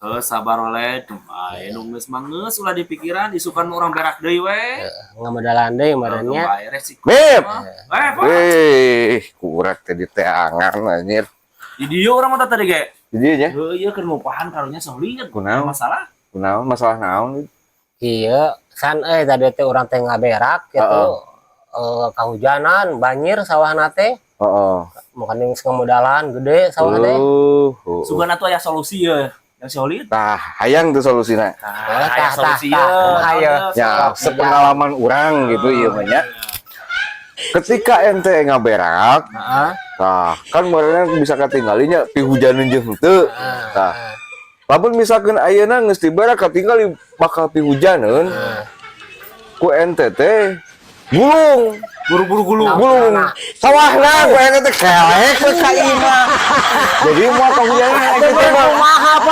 Sabar oleh nu geus mah geus ulah di pikiran isukan orang berak deui we. Ngamodalan deui meureunnya. Beb. Weh, Kurak tadi teh angan anjir. di dieu urang mah tadi ge. Di dieu nya. Heuh ieu keur ngupahan karunya saeulian. Kunaon? Masalah? Kunaon masalah naon? Ieu san tadi teh urang teh ngaberak gitu. Kahujanan, banjir sawahna teh. Heeh. Mungkin geus ngamodalan gede sawah teh. Sugan atuh aya solusi ye. Yang solid. Tah, hayang tuh solusina. Aya solusi ye. Ya, sepengalaman orang gitu ieu mah nya. Ketika ente ngaberak, tah kan meureunna bisa katinggalinya pihujaneun jeung henteu. Tah. Lamun misalkan ayeuna geus tiberak katinggali bakal pihujaneun. Ku ente teh gulung, buru-buru gulung. sawahna ku ente teh kelek ka imah. Jadi moal kahujaneun ente teh Kumaha Pak?